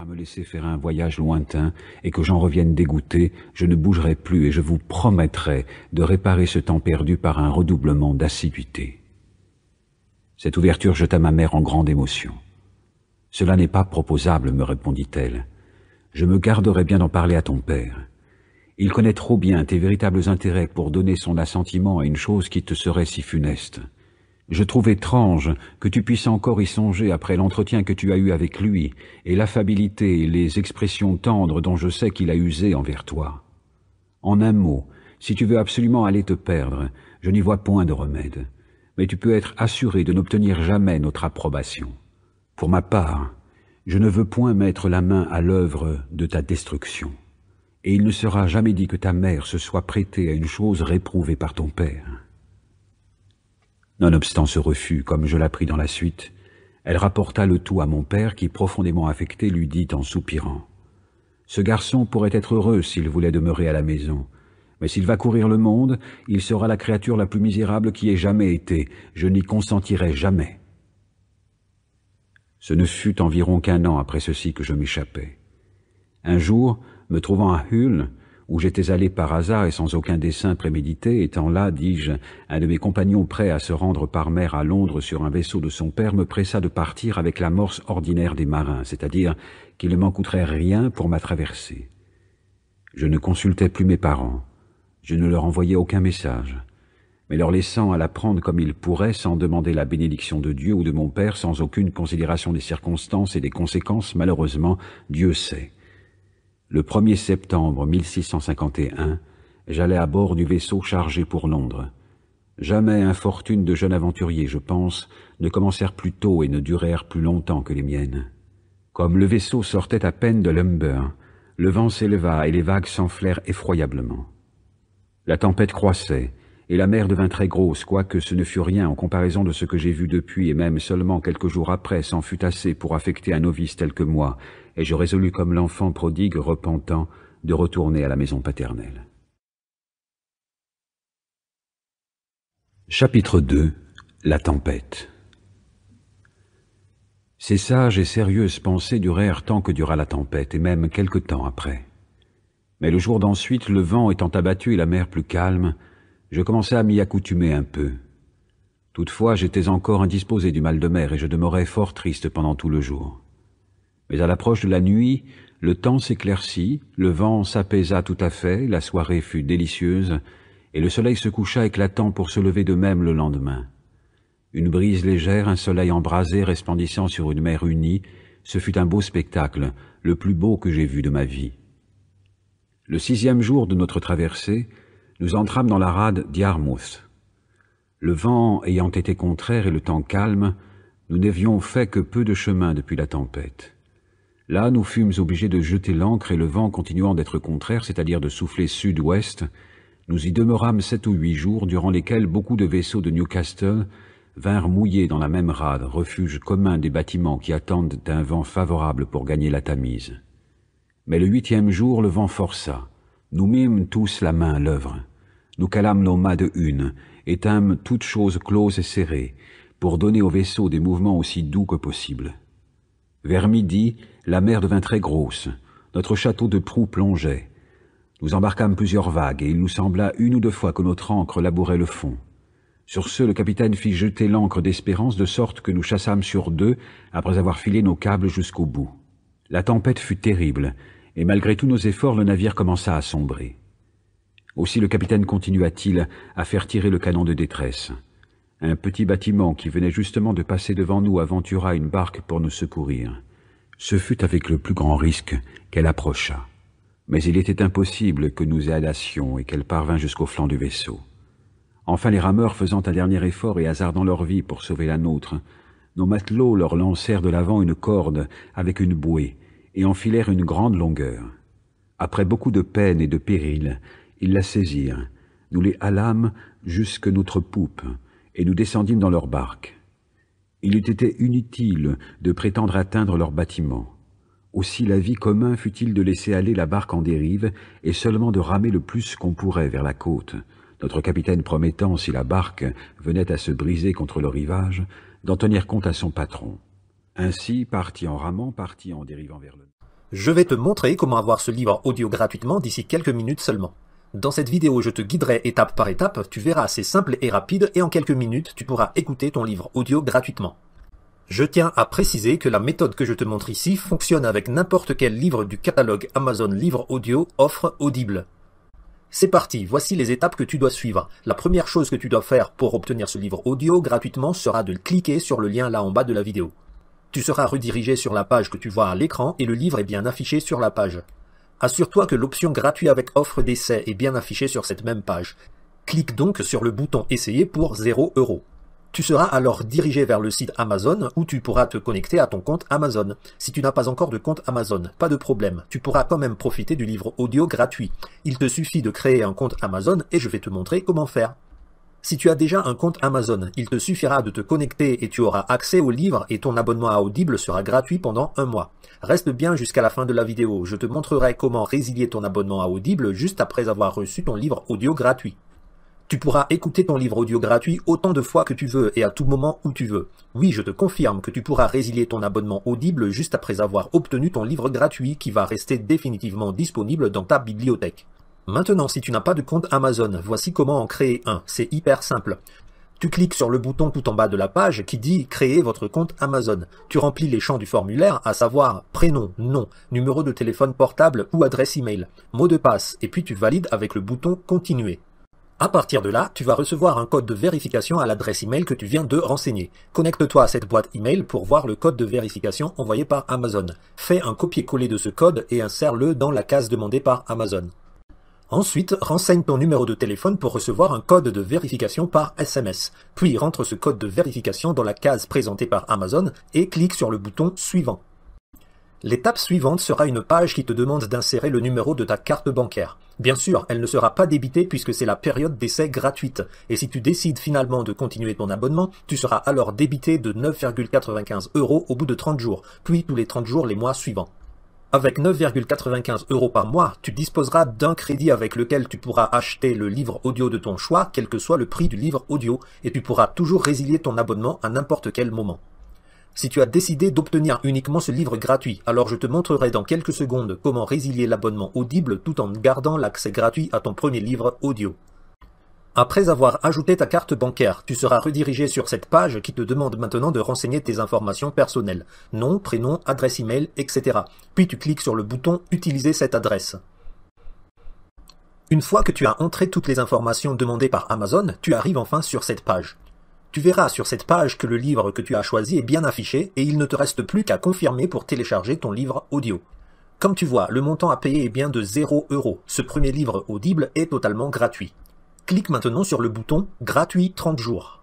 à me laisser faire un voyage lointain et que j'en revienne dégoûté, je ne bougerai plus et je vous promettrai de réparer ce temps perdu par un redoublement d'assiduité. » Cette ouverture jeta ma mère en grande émotion. « Cela n'est pas proposable, me répondit-elle. Je me garderai bien d'en parler à ton père. Il connaît trop bien tes véritables intérêts pour donner son assentiment à une chose qui te serait si funeste. Je trouve étrange que tu puisses encore y songer après l'entretien que tu as eu avec lui et l'affabilité et les expressions tendres dont je sais qu'il a usé envers toi. En un mot, si tu veux absolument aller te perdre, je n'y vois point de remède, mais tu peux être assuré de n'obtenir jamais notre approbation. Pour ma part, je ne veux point mettre la main à l'œuvre de ta destruction, et il ne sera jamais dit que ta mère se soit prêtée à une chose réprouvée par ton père. » Nonobstant ce refus, comme je l'appris dans la suite, elle rapporta le tout à mon père qui, profondément affecté, lui dit en soupirant : « Ce garçon pourrait être heureux s'il voulait demeurer à la maison, mais s'il va courir le monde, il sera la créature la plus misérable qui ait jamais été. Je n'y consentirai jamais. » Ce ne fut environ qu'1 an après ceci que je m'échappais. Un jour, me trouvant à Hull, où j'étais allé par hasard et sans aucun dessein prémédité, étant là, dis-je, un de mes compagnons prêt à se rendre par mer à Londres sur un vaisseau de son père me pressa de partir avec l'amorce ordinaire des marins, c'est-à-dire qu'il ne m'en coûterait rien pour ma traversée. Je ne consultais plus mes parents, je ne leur envoyais aucun message, mais leur laissant à la prendre comme ils pourraient, sans demander la bénédiction de Dieu ou de mon père, sans aucune considération des circonstances et des conséquences, malheureusement, Dieu sait. Le 1er septembre 1651, j'allais à bord du vaisseau chargé pour Londres. Jamais infortunes de jeunes aventuriers, je pense, ne commencèrent plus tôt et ne durèrent plus longtemps que les miennes. Comme le vaisseau sortait à peine de l'Humber, le vent s'éleva et les vagues s'enflèrent effroyablement. La tempête croissait, et la mer devint très grosse, quoique ce ne fût rien en comparaison de ce que j'ai vu depuis, et même seulement quelques jours après c'en fut assez pour affecter un novice tel que moi, et je résolus comme l'enfant prodigue repentant de retourner à la maison paternelle. Chapitre 2. La tempête. Ces sages et sérieuses pensées durèrent tant que dura la tempête, et même quelque temps après. Mais le jour d'ensuite, le vent étant abattu et la mer plus calme, je commençai à m'y accoutumer un peu. Toutefois, j'étais encore indisposé du mal de mer et je demeurais fort triste pendant tout le jour. Mais à l'approche de la nuit, le temps s'éclaircit, le vent s'apaisa tout à fait, la soirée fut délicieuse, et le soleil se coucha éclatant pour se lever de même le lendemain. Une brise légère, un soleil embrasé resplendissant sur une mer unie, ce fut un beau spectacle, le plus beau que j'ai vu de ma vie. Le 6e jour de notre traversée, nous entrâmes dans la rade d'Yarmouth. Le vent ayant été contraire et le temps calme, nous n'avions fait que peu de chemin depuis la tempête. Là, nous fûmes obligés de jeter l'ancre et le vent continuant d'être contraire, c'est-à-dire de souffler sud-ouest, nous y demeurâmes 7 ou 8 jours, durant lesquels beaucoup de vaisseaux de Newcastle vinrent mouiller dans la même rade, refuge commun des bâtiments qui attendent un vent favorable pour gagner la Tamise. Mais le 8e jour, le vent força. Nous mîmes tous la main à l'œuvre. Nous calâmes nos mâts de hune, étîmes toutes choses closes et serrées, pour donner au vaisseau des mouvements aussi doux que possible. Vers midi, la mer devint très grosse. Notre château de proue plongeait. Nous embarquâmes plusieurs vagues, et il nous sembla 1 ou 2 fois que notre ancre labourait le fond. Sur ce, le capitaine fit jeter l'ancre d'Espérance, de sorte que nous chassâmes sur 2, après avoir filé nos câbles jusqu'au bout. La tempête fut terrible, et malgré tous nos efforts, le navire commença à sombrer. Aussi le capitaine continua-t-il à faire tirer le canon de détresse. Un petit bâtiment qui venait justement de passer devant nous aventura une barque pour nous secourir. Ce fut avec le plus grand risque qu'elle approcha. Mais il était impossible que nous ailassions et qu'elle parvint jusqu'au flanc du vaisseau. Enfin, les rameurs faisant un dernier effort et hasardant leur vie pour sauver la nôtre, nos matelots leur lancèrent de l'avant une corde avec une bouée et enfilèrent une grande longueur. Après beaucoup de peine et de péril, ils la saisirent, nous les halâmes jusque notre poupe, et nous descendîmes dans leur barque. Il eût été inutile de prétendre atteindre leur bâtiment. Aussi l'avis commun fut-il de laisser aller la barque en dérive et seulement de ramer le plus qu'on pourrait vers la côte, notre capitaine promettant, si la barque venait à se briser contre le rivage, d'en tenir compte à son patron. Ainsi, parti en ramant, parti en dérivant vers le... Je vais te montrer comment avoir ce livre audio gratuitement d'ici quelques minutes seulement. Dans cette vidéo, je te guiderai étape par étape, tu verras, c'est simple et rapide et en quelques minutes, tu pourras écouter ton livre audio gratuitement. Je tiens à préciser que la méthode que je te montre ici fonctionne avec n'importe quel livre du catalogue Amazon Livre Audio offre Audible. C'est parti, voici les étapes que tu dois suivre. La première chose que tu dois faire pour obtenir ce livre audio gratuitement sera de cliquer sur le lien là en bas de la vidéo. Tu seras redirigé sur la page que tu vois à l'écran et le livre est bien affiché sur la page. Assure-toi que l'option gratuit avec offre d'essai est bien affichée sur cette même page. Clique donc sur le bouton Essayer pour 0 €. Tu seras alors dirigé vers le site Amazon où tu pourras te connecter à ton compte Amazon. Si tu n'as pas encore de compte Amazon, pas de problème, tu pourras quand même profiter du livre audio gratuit. Il te suffit de créer un compte Amazon et je vais te montrer comment faire. Si tu as déjà un compte Amazon, il te suffira de te connecter et tu auras accès au livre et ton abonnement à Audible sera gratuit pendant 1 mois. Reste bien jusqu'à la fin de la vidéo, je te montrerai comment résilier ton abonnement à Audible juste après avoir reçu ton livre audio gratuit. Tu pourras écouter ton livre audio gratuit autant de fois que tu veux et à tout moment où tu veux. Oui, je te confirme que tu pourras résilier ton abonnement Audible juste après avoir obtenu ton livre gratuit qui va rester définitivement disponible dans ta bibliothèque. Maintenant, si tu n'as pas de compte Amazon, voici comment en créer un. C'est hyper simple. Tu cliques sur le bouton tout en bas de la page qui dit « Créer votre compte Amazon ». Tu remplis les champs du formulaire, à savoir prénom, nom, numéro de téléphone portable ou adresse email, mot de passe, et puis tu valides avec le bouton « Continuer ». À partir de là, tu vas recevoir un code de vérification à l'adresse email que tu viens de renseigner. Connecte-toi à cette boîte email pour voir le code de vérification envoyé par Amazon. Fais un copier-coller de ce code et insère-le dans la case demandée par Amazon. Ensuite, renseigne ton numéro de téléphone pour recevoir un code de vérification par SMS. Puis rentre ce code de vérification dans la case présentée par Amazon et clique sur le bouton « Suivant ». L'étape suivante sera une page qui te demande d'insérer le numéro de ta carte bancaire. Bien sûr, elle ne sera pas débitée puisque c'est la période d'essai gratuite. Et si tu décides finalement de continuer ton abonnement, tu seras alors débité de 9,95 € au bout de 30 jours, puis tous les 30 jours les mois suivants. Avec 9,95 € par mois, tu disposeras d'un crédit avec lequel tu pourras acheter le livre audio de ton choix, quel que soit le prix du livre audio, et tu pourras toujours résilier ton abonnement à n'importe quel moment. Si tu as décidé d'obtenir uniquement ce livre gratuit, alors je te montrerai dans quelques secondes comment résilier l'abonnement Audible tout en gardant l'accès gratuit à ton premier livre audio. Après avoir ajouté ta carte bancaire, tu seras redirigé sur cette page qui te demande maintenant de renseigner tes informations personnelles, nom, prénom, adresse email, etc. Puis tu cliques sur le bouton « Utiliser cette adresse ». Une fois que tu as entré toutes les informations demandées par Amazon, tu arrives enfin sur cette page. Tu verras sur cette page que le livre que tu as choisi est bien affiché et il ne te reste plus qu'à confirmer pour télécharger ton livre audio. Comme tu vois, le montant à payer est bien de 0 €. Ce premier livre Audible est totalement gratuit. Clique maintenant sur le bouton « Gratuit 30 jours ».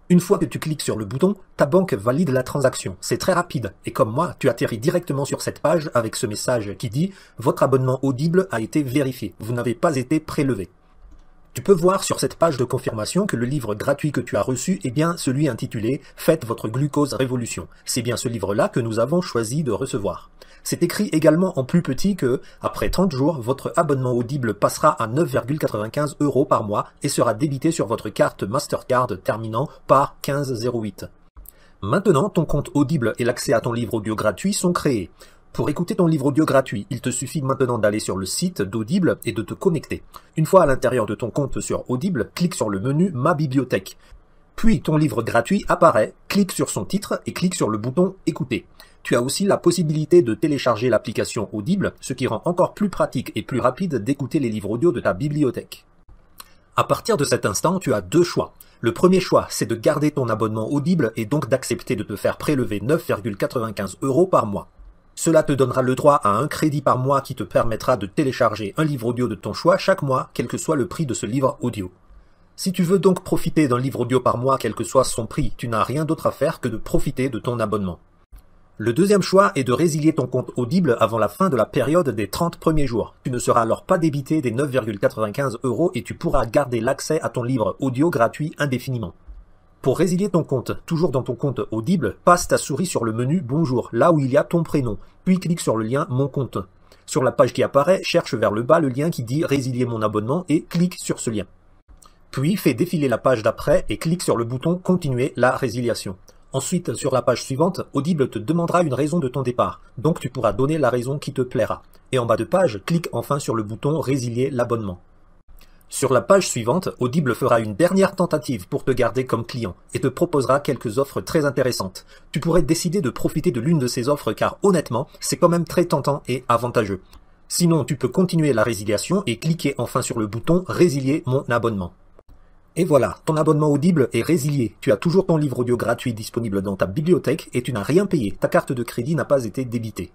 Une fois que tu cliques sur le bouton, ta banque valide la transaction. C'est très rapide et comme moi, tu atterris directement sur cette page avec ce message qui dit « Votre abonnement Audible a été vérifié. Vous n'avez pas été prélevé ». Tu peux voir sur cette page de confirmation que le livre gratuit que tu as reçu est bien celui intitulé « Faites votre glucose révolution ». C'est bien ce livre-là que nous avons choisi de recevoir. C'est écrit également en plus petit que, après 30 jours, votre abonnement Audible passera à 9,95 € par mois et sera débité sur votre carte Mastercard terminant par 1508. Maintenant, ton compte Audible et l'accès à ton livre audio gratuit sont créés. Pour écouter ton livre audio gratuit, il te suffit maintenant d'aller sur le site d'Audible et de te connecter. Une fois à l'intérieur de ton compte sur Audible, clique sur le menu « Ma bibliothèque ». Puis ton livre gratuit apparaît, clique sur son titre et clique sur le bouton « Écouter ». Tu as aussi la possibilité de télécharger l'application Audible, ce qui rend encore plus pratique et plus rapide d'écouter les livres audio de ta bibliothèque. À partir de cet instant, tu as deux choix. Le premier choix, c'est de garder ton abonnement Audible et donc d'accepter de te faire prélever 9,95 € par mois. Cela te donnera le droit à un crédit par mois qui te permettra de télécharger un livre audio de ton choix chaque mois, quel que soit le prix de ce livre audio. Si tu veux donc profiter d'un livre audio par mois, quel que soit son prix, tu n'as rien d'autre à faire que de profiter de ton abonnement. Le deuxième choix est de résilier ton compte Audible avant la fin de la période des 30 premiers jours. Tu ne seras alors pas débité des 9,95 € et tu pourras garder l'accès à ton livre audio gratuit indéfiniment. Pour résilier ton compte, toujours dans ton compte Audible, passe ta souris sur le menu « Bonjour », là où il y a ton prénom, puis clique sur le lien « Mon compte ». Sur la page qui apparaît, cherche vers le bas le lien qui dit « Résilier mon abonnement » et clique sur ce lien. Puis fais défiler la page d'après et clique sur le bouton « Continuer la résiliation ». Ensuite, sur la page suivante, Audible te demandera une raison de ton départ, donc tu pourras donner la raison qui te plaira. Et en bas de page, clique enfin sur le bouton « Résilier l'abonnement ». Sur la page suivante, Audible fera une dernière tentative pour te garder comme client et te proposera quelques offres très intéressantes. Tu pourrais décider de profiter de l'une de ces offres car honnêtement, c'est quand même très tentant et avantageux. Sinon, tu peux continuer la résiliation et cliquer enfin sur le bouton « Résilier mon abonnement ». Et voilà, ton abonnement Audible est résilié. Tu as toujours ton livre audio gratuit disponible dans ta bibliothèque et tu n'as rien payé. Ta carte de crédit n'a pas été débitée.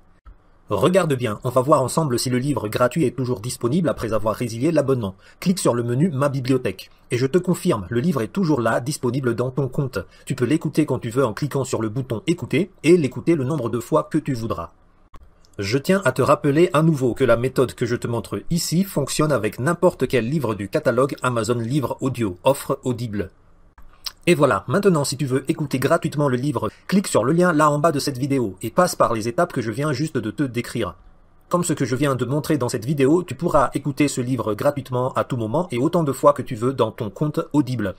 Regarde bien, on va voir ensemble si le livre gratuit est toujours disponible après avoir résilié l'abonnement. Clique sur le menu Ma bibliothèque. Et je te confirme, le livre est toujours là, disponible dans ton compte. Tu peux l'écouter quand tu veux en cliquant sur le bouton Écouter et l'écouter le nombre de fois que tu voudras. Je tiens à te rappeler à nouveau que la méthode que je te montre ici fonctionne avec n'importe quel livre du catalogue Amazon Livres Audio, offre Audible. Et voilà, maintenant si tu veux écouter gratuitement le livre, clique sur le lien là en bas de cette vidéo et passe par les étapes que je viens juste de te décrire. Comme ce que je viens de montrer dans cette vidéo, tu pourras écouter ce livre gratuitement à tout moment et autant de fois que tu veux dans ton compte Audible.